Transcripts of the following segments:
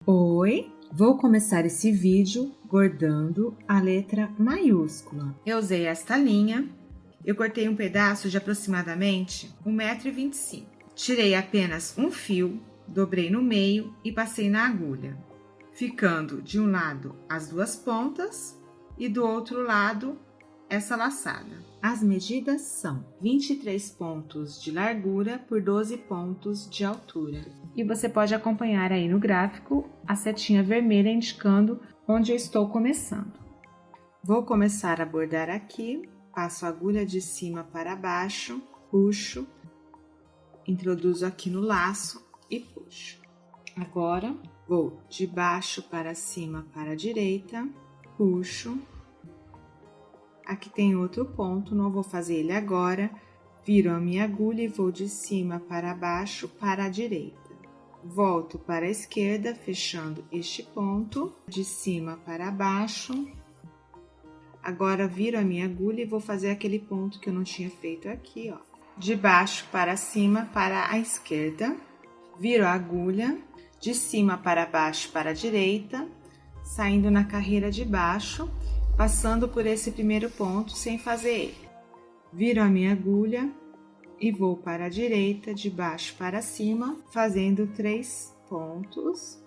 Oi, vou começar esse vídeo bordando a letra maiúscula. Eu usei esta linha, eu cortei um pedaço de aproximadamente 1,25 m. Tirei apenas um fio, dobrei no meio e passei na agulha, ficando de um lado as duas pontas e do outro lado essa laçada. As medidas são 23 pontos de largura por 12 pontos de altura. E você pode acompanhar aí no gráfico a setinha vermelha indicando onde eu estou começando. Vou começar a bordar aqui, passo a agulha de cima para baixo, puxo, introduzo aqui no laço e puxo. Agora, vou de baixo para cima para a direita, puxo. Aqui tem outro ponto, não vou fazer ele agora. Viro a minha agulha e vou de cima para baixo para a direita. Volto para a esquerda, fechando este ponto, de cima para baixo. Agora, viro a minha agulha e vou fazer aquele ponto que eu não tinha feito aqui, ó. De baixo para cima para a esquerda. Viro a agulha, de cima para baixo para a direita, saindo na carreira de baixo, passando por esse primeiro ponto sem fazer ele. Viro a minha agulha e vou para a direita, de baixo para cima, fazendo 3 pontos.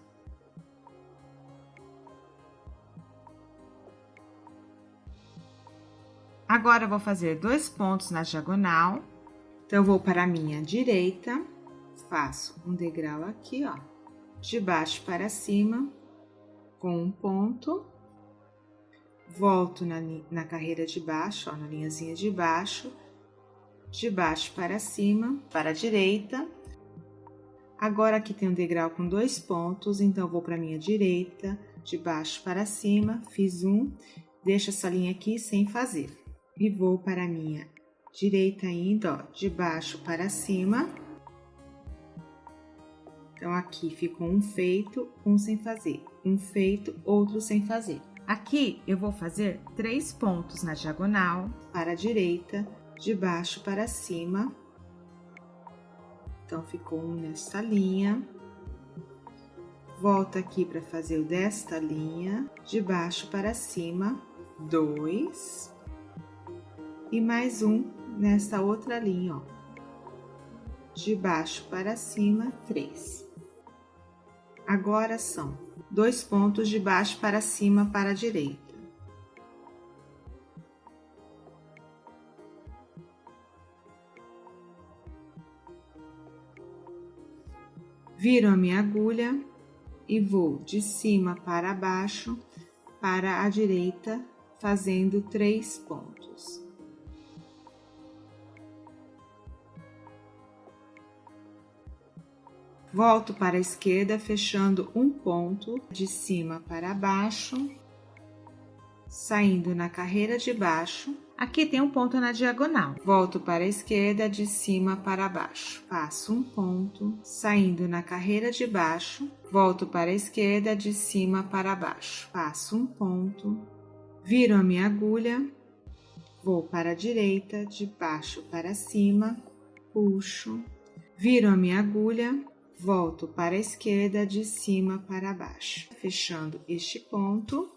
Agora, eu vou fazer 2 pontos na diagonal. Então, eu vou para a minha direita, faço um degrau aqui, ó, de baixo para cima, com um ponto. Volto na carreira de baixo, ó, na linhazinha de baixo para cima, para a direita. Agora, aqui tem um degrau com 2 pontos, então, vou para a minha direita, de baixo para cima, fiz um, deixo essa linha aqui sem fazer. E vou para a minha direita ainda, ó, de baixo para cima. Então, aqui ficou um feito, um sem fazer. Um feito, outro sem fazer. Aqui, eu vou fazer 3 pontos na diagonal, para a direita, de baixo para cima. Então, ficou um nessa linha. Volto aqui para fazer o desta linha, de baixo para cima, 2. E mais um nessa outra linha, ó. De baixo para cima, 3. Agora, são 2 pontos de baixo para cima para a direita. Viro a minha agulha e vou de cima para baixo para a direita, fazendo 3 pontos. Volto para a esquerda, fechando um ponto de cima para baixo, saindo na carreira de baixo. Aqui tem um ponto na diagonal. Volto para a esquerda, de cima para baixo. Passo um ponto, saindo na carreira de baixo. Volto para a esquerda, de cima para baixo. Passo um ponto, viro a minha agulha, vou para a direita, de baixo para cima, puxo, viro a minha agulha, volto para a esquerda, de cima para baixo, fechando este ponto.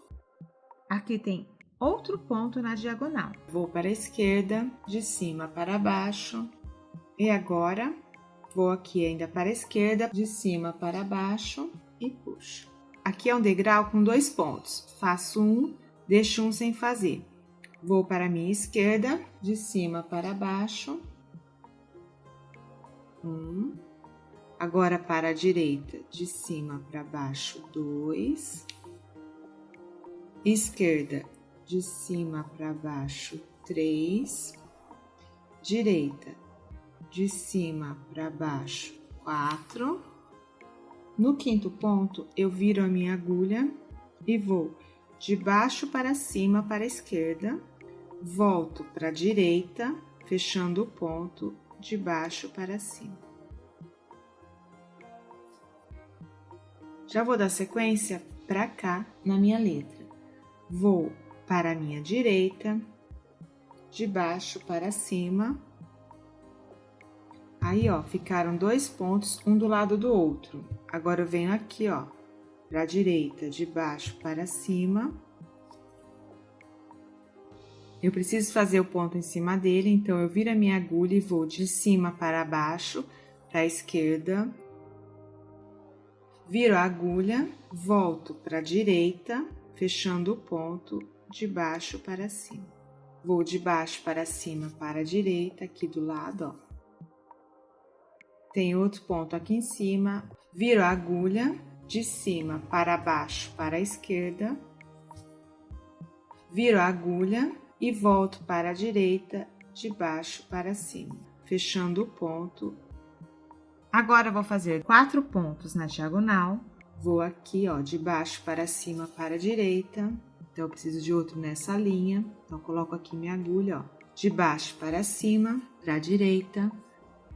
Aqui tem outro ponto na diagonal. Vou para a esquerda, de cima para baixo. E agora, vou aqui ainda para a esquerda, de cima para baixo e puxo. Aqui é um degrau com 2 pontos. Faço um, deixo um sem fazer. Vou para a minha esquerda, de cima para baixo. 1. Agora, para a direita, de cima para baixo, 2. Esquerda, de cima para baixo, 3. Direita, de cima para baixo, 4. No 5º ponto, eu viro a minha agulha e vou de baixo para cima para a esquerda. Volto para a direita, fechando o ponto de baixo para cima. Já vou dar sequência para cá na minha letra. Vou para a minha direita, de baixo para cima. Aí, ó, ficaram 2 pontos, um do lado do outro. Agora, eu venho aqui, ó, para a direita, de baixo para cima. Eu preciso fazer o ponto em cima dele, então eu viro a minha agulha e vou de cima para baixo, para a esquerda. Viro a agulha, volto para a direita, fechando o ponto de baixo para cima. Vou de baixo para cima para a direita, aqui do lado, ó. Tem outro ponto aqui em cima, viro a agulha, de cima para baixo para a esquerda, viro a agulha e volto para a direita, de baixo para cima, fechando o ponto. Agora eu vou fazer 4 pontos na diagonal, vou aqui, ó, de baixo para cima para a direita, então eu preciso de outro nessa linha, então coloco aqui minha agulha, ó, de baixo para cima, para a direita.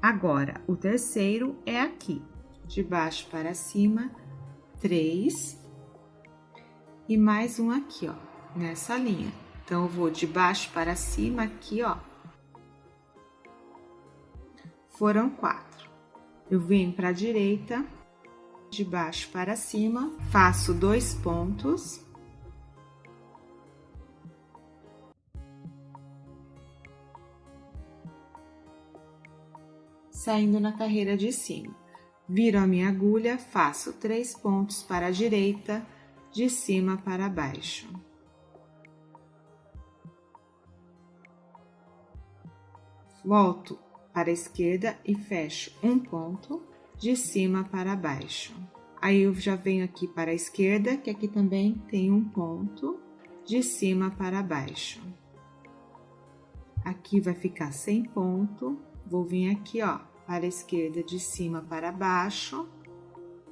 Agora, o terceiro é aqui, de baixo para cima, 3, e mais um aqui, ó, nessa linha. Então, eu vou de baixo para cima aqui, ó. Foram 4. Eu venho para a direita, de baixo para cima, faço 2 pontos. Saindo na carreira de cima. Viro a minha agulha, faço 3 pontos para a direita, de cima para baixo. Volto para a esquerda e fecho um ponto, de cima para baixo. Aí eu já venho aqui para a esquerda, que aqui também tem um ponto, de cima para baixo. Aqui vai ficar sem ponto, vou vir aqui, ó, para a esquerda, de cima para baixo.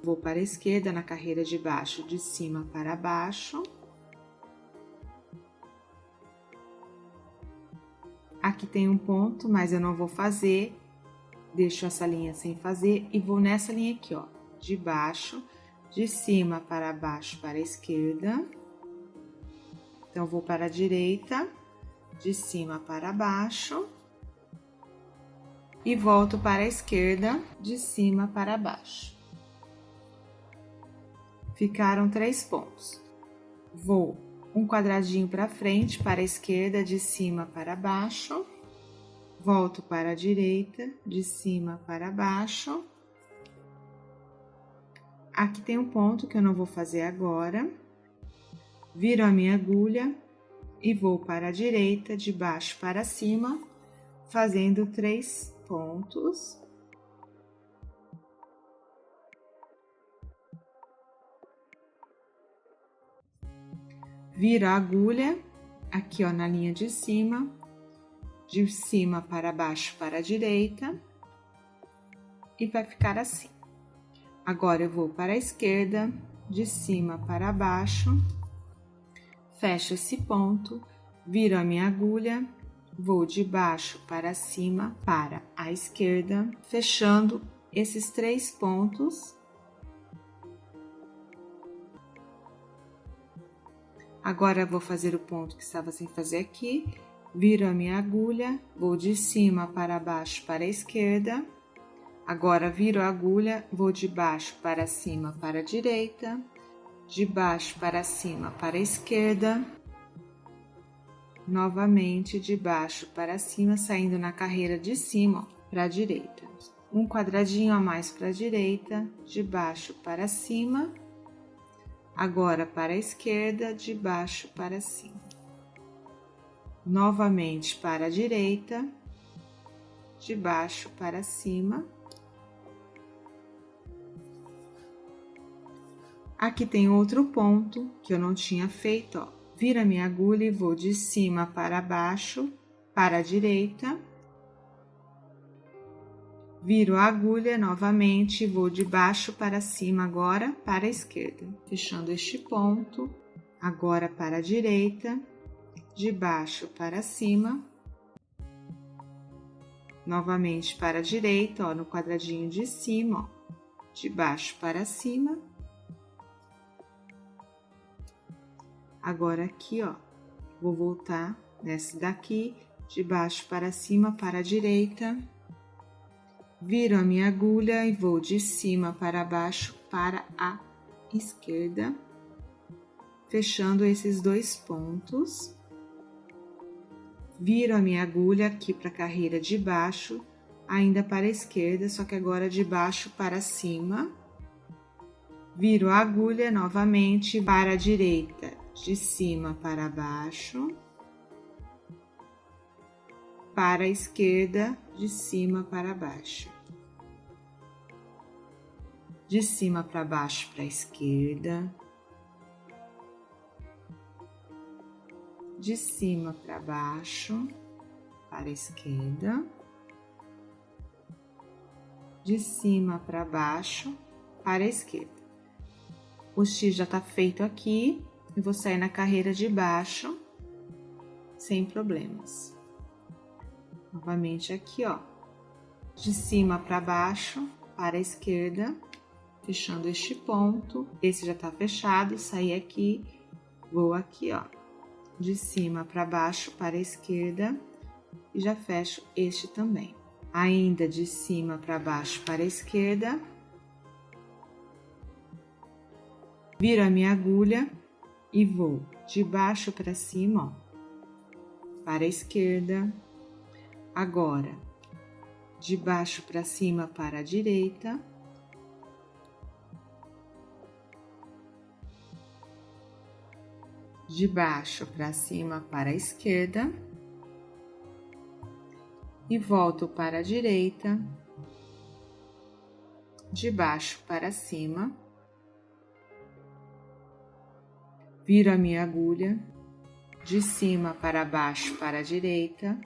Vou para a esquerda na carreira de baixo, de cima para baixo. Aqui tem um ponto, mas eu não vou fazer. Deixo essa linha sem fazer e vou nessa linha aqui, ó, de baixo, de cima para baixo para a esquerda. Então, vou para a direita, de cima para baixo. E volto para a esquerda, de cima para baixo. Ficaram 3 pontos. Vou um quadradinho para frente, para a esquerda, de cima para baixo. Volto para a direita, de cima para baixo. Aqui tem um ponto que eu não vou fazer agora. Viro a minha agulha e vou para a direita, de baixo para cima, fazendo 3 pontos. Viro a agulha aqui, ó, na linha de cima para baixo para a direita, e vai ficar assim. Agora eu vou para a esquerda, de cima para baixo, fecho esse ponto, viro a minha agulha, vou de baixo para cima para a esquerda, fechando esses 3 pontos. Agora eu vou fazer o ponto que estava sem fazer aqui, viro a minha agulha, vou de cima para baixo para a esquerda. Agora viro a agulha, vou de baixo para cima para a direita, de baixo para cima para a esquerda, novamente de baixo para cima, saindo na carreira de cima para a direita. Um quadradinho a mais para a direita, de baixo para cima. Agora para a esquerda, de baixo para cima. Novamente para a direita, de baixo para cima. Aqui tem outro ponto que eu não tinha feito, ó. Viro a minha agulha e vou de cima para baixo, para a direita. Viro a agulha novamente e vou de baixo para cima agora para a esquerda, fechando este ponto. Agora para a direita, de baixo para cima. Novamente para a direita, ó, no quadradinho de cima, ó, de baixo para cima. Agora aqui, ó, vou voltar nessa daqui, de baixo para cima para a direita. Viro a minha agulha e vou de cima para baixo para a esquerda, fechando esses 2 pontos. Viro a minha agulha aqui para a carreira de baixo, ainda para a esquerda, só que agora de baixo para cima. Viro a agulha novamente para a direita, de cima para baixo. Para a esquerda, de cima para baixo. De cima para baixo para a esquerda. De cima para baixo, para a esquerda. De cima para baixo, para a esquerda. O X já tá feito aqui, e vou sair na carreira de baixo, sem problemas. Novamente aqui, ó. De cima para baixo, para a esquerda, fechando este ponto. Esse já tá fechado, saí aqui, vou aqui, ó. De cima para baixo, para a esquerda, e já fecho este também. Ainda de cima para baixo, para a esquerda. Viro a minha agulha e vou de baixo para cima, ó, para a esquerda. Agora, de baixo para cima para a direita. De baixo para cima para a esquerda. E volto para a direita. De baixo para cima. Viro a minha agulha. De cima para baixo para a direita.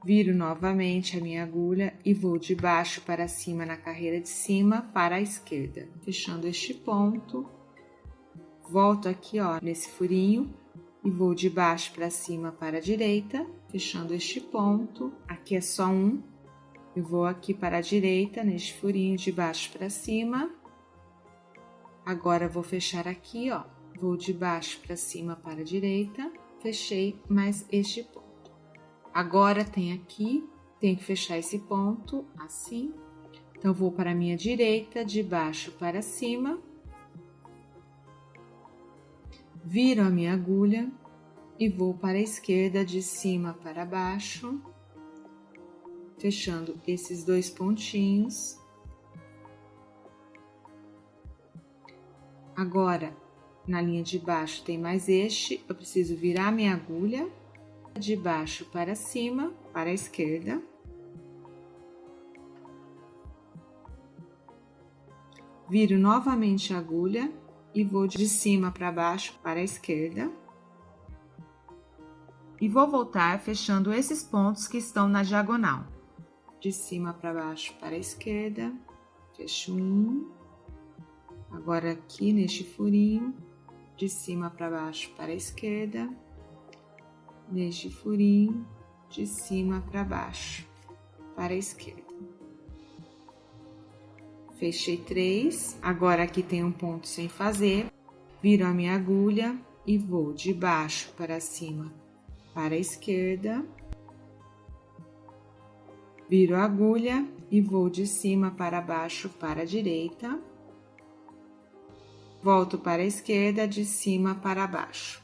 Viro novamente a minha agulha e vou de baixo para cima na carreira de cima para a esquerda. Fechando este ponto. Volto aqui, ó, nesse furinho e vou de baixo para cima para a direita, fechando este ponto. Aqui é só um. Eu vou aqui para a direita, neste furinho de baixo para cima. Agora vou fechar aqui, ó. Vou de baixo para cima para a direita, fechei mais este ponto. Agora tem aqui, tenho que fechar esse ponto assim. Então vou para a minha direita, de baixo para cima. Viro a minha agulha e vou para a esquerda, de cima para baixo, fechando esses 2 pontinhos. Agora, na linha de baixo tem mais este, eu preciso virar minha agulha de baixo para cima, para a esquerda. Viro novamente a agulha e vou de cima para baixo para a esquerda. E vou voltar fechando esses pontos que estão na diagonal. De cima para baixo para a esquerda, fecho um. Agora aqui neste furinho, de cima para baixo para a esquerda. Neste furinho, de cima para baixo para a esquerda. Fechei 3, agora aqui tem um ponto sem fazer, viro a minha agulha e vou de baixo para cima para a esquerda, viro a agulha e vou de cima para baixo para a direita, volto para a esquerda, de cima para baixo.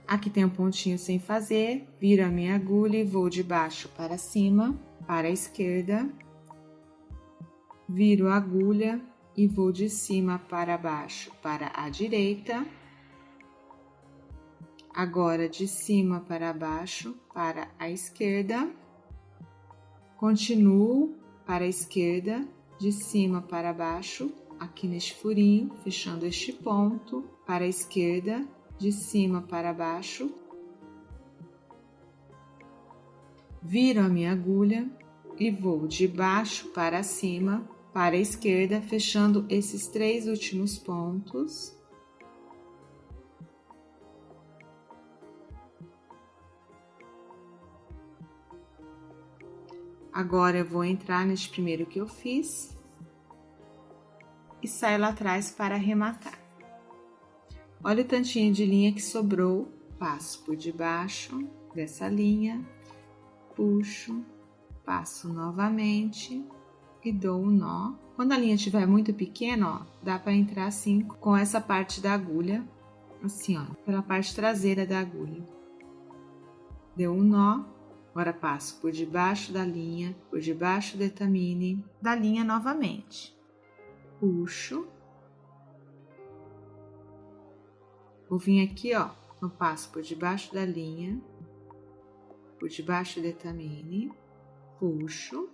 Aqui tem um pontinho sem fazer, viro a minha agulha e vou de baixo para cima para a esquerda, viro a agulha e vou de cima para baixo para a direita. Agora de cima para baixo para a esquerda. Continuo para a esquerda, de cima para baixo, aqui neste furinho, fechando este ponto, para a esquerda, de cima para baixo. Viro a minha agulha e vou de baixo para cima, para a esquerda, fechando esses 3 últimos pontos. Agora eu vou entrar neste primeiro que eu fiz e saio lá atrás para arrematar. Olha o tantinho de linha que sobrou, passo por debaixo dessa linha, puxo, passo novamente e dou um nó. Quando a linha estiver muito pequena, ó, dá para entrar assim com essa parte da agulha, assim, ó, pela parte traseira da agulha. Deu um nó, agora passo por debaixo da linha, por debaixo do etamine, da linha novamente. Puxo. Vou vir aqui, ó, eu passo por debaixo da linha, por debaixo do etamine, puxo.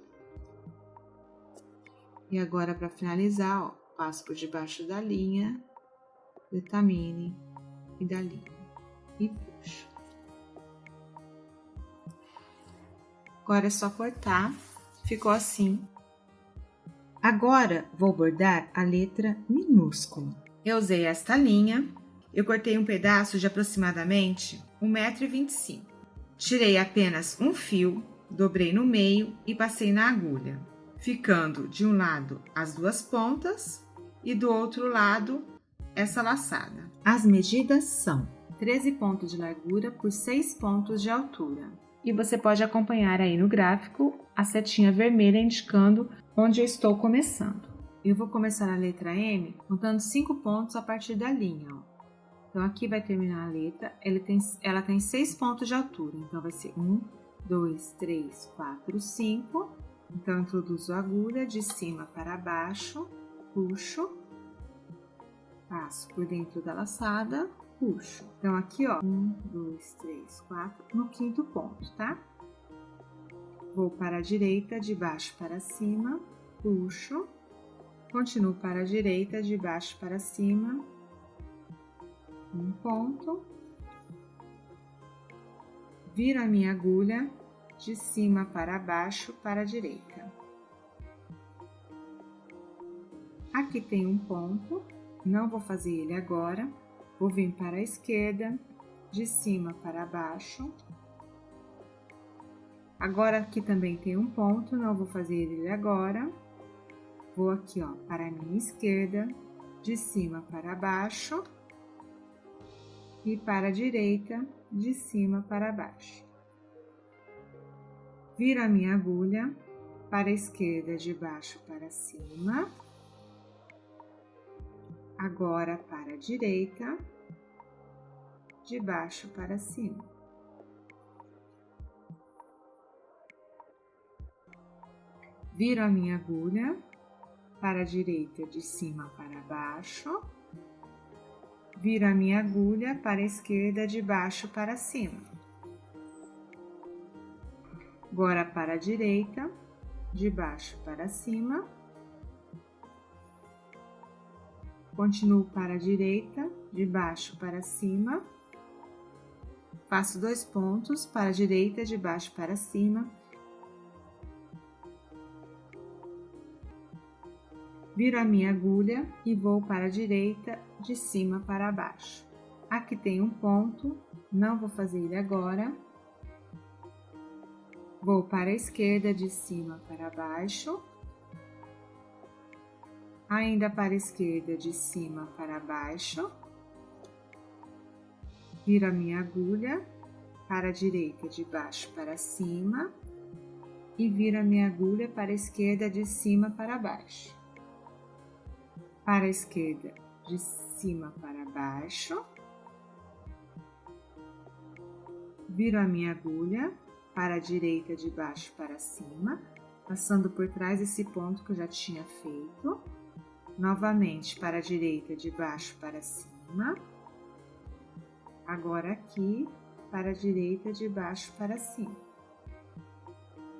E agora, para finalizar, ó, passo por debaixo da linha, do etamine e da linha. E puxo. Agora é só cortar. Ficou assim. Agora, vou bordar a letra minúscula. Eu usei esta linha. Eu cortei um pedaço de aproximadamente 1,25 m. Tirei apenas um fio, dobrei no meio e passei na agulha, ficando de um lado as duas pontas e do outro lado essa laçada. As medidas são 13 pontos de largura por 6 pontos de altura. E você pode acompanhar aí no gráfico a setinha vermelha indicando onde eu estou começando. Eu vou começar a letra M contando 5 pontos a partir da linha, ó. Então, aqui vai terminar a letra, ela tem 6 pontos de altura, então vai ser 1, 2, 3, 4, 5. Então, introduzo a agulha de cima para baixo, puxo, passo por dentro da laçada, puxo. Então, aqui, ó, 1, 2, 3, 4, no quinto ponto, tá? Vou para a direita, de baixo para cima, puxo, continuo para a direita, de baixo para cima, um ponto, viro a minha agulha de cima para baixo para a direita. Aqui tem um ponto, não vou fazer ele agora, vou vir para a esquerda, de cima para baixo. Agora aqui também tem um ponto, não vou fazer ele agora. Vou aqui, ó, para a minha esquerda, de cima para baixo. E para a direita, de cima para baixo. Viro a minha agulha para a esquerda, de baixo para cima. Agora para a direita, de baixo para cima. Viro a minha agulha para a direita, de cima para baixo. Viro a minha agulha para a esquerda, de baixo para cima. Agora para a direita, de baixo para cima. Continuo para a direita, de baixo para cima. Faço 2 pontos para a direita, de baixo para cima. Viro a minha agulha e vou para a direita, de cima para baixo. Aqui tem um ponto, não vou fazer ele agora. Vou para a esquerda, de cima para baixo. Ainda para a esquerda, de cima para baixo. Viro a minha agulha para a direita, de baixo para cima. E viro a minha agulha para a esquerda, de cima para baixo. Para a esquerda, de cima para baixo. Viro a minha agulha para a direita, de baixo para cima, passando por trás desse ponto que eu já tinha feito. Novamente para a direita, de baixo para cima. Agora aqui, para a direita, de baixo para cima.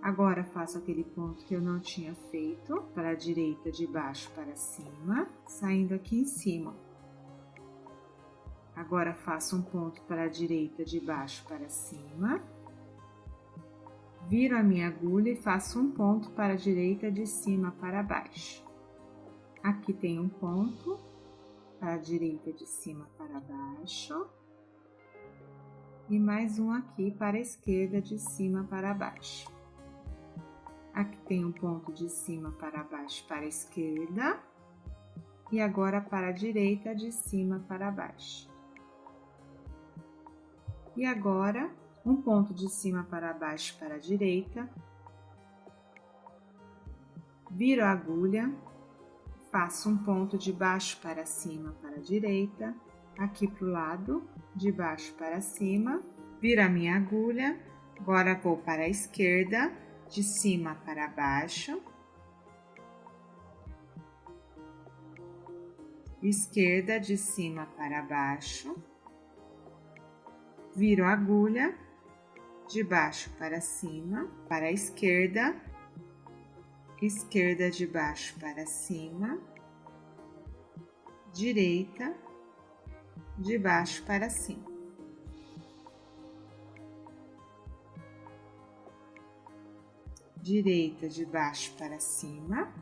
Agora, faço aquele ponto que eu não tinha feito, para a direita, de baixo para cima, saindo aqui em cima. Agora, faço um ponto para a direita, de baixo para cima. Viro a minha agulha e faço um ponto para a direita, de cima para baixo. Aqui tem um ponto, para a direita, de cima para baixo. E mais um aqui para a esquerda, de cima para baixo. Aqui tem um ponto de cima para baixo para a esquerda. E agora para a direita, de cima para baixo. E agora, um ponto de cima para baixo para a direita. viro a agulha, faço um ponto de baixo para cima para a direita, aqui para o lado, de baixo para cima, viro a minha agulha, agora vou para a esquerda, de cima para baixo, esquerda de cima para baixo, viro a agulha, de baixo para cima, para a esquerda, esquerda de baixo para cima, direita, de baixo para cima. Direita de baixo para cima,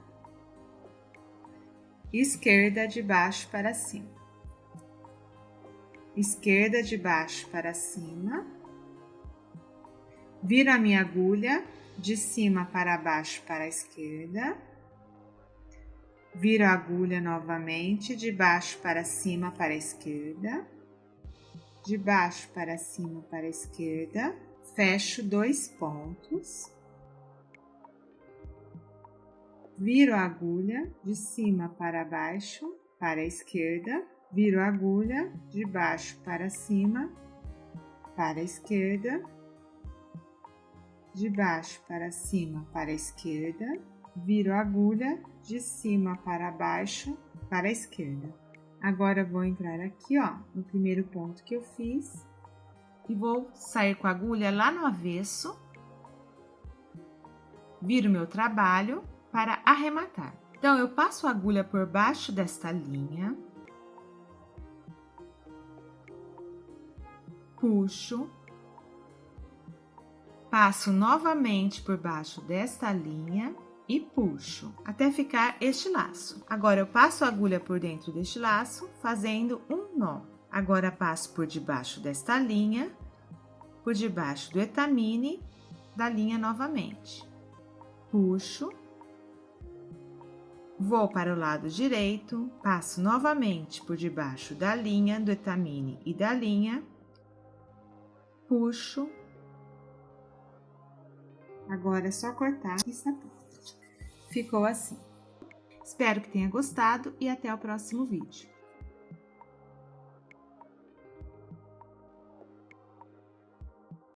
esquerda de baixo para cima, esquerda de baixo para cima, viro a minha agulha de cima para baixo para a esquerda, viro a agulha novamente de baixo para cima para a esquerda, de baixo para cima para a esquerda, fecho 2 pontos, viro a agulha de cima para baixo para a esquerda, viro a agulha de baixo para cima para a esquerda, de baixo para cima para a esquerda, viro a agulha de cima para baixo para a esquerda. Agora vou entrar aqui, ó, no primeiro ponto que eu fiz e vou sair com a agulha lá no avesso, viro meu trabalho para arrematar. Então, eu passo a agulha por baixo desta linha, puxo, passo novamente por baixo desta linha e puxo, até ficar este laço. Agora, eu passo a agulha por dentro deste laço, fazendo um nó. Agora, passo por debaixo desta linha, por debaixo do etamine da linha novamente. Puxo, vou para o lado direito, passo novamente por debaixo da linha do etamine e da linha, puxo. Agora é só cortar e está pronto. Ficou assim. Espero que tenha gostado e até o próximo vídeo.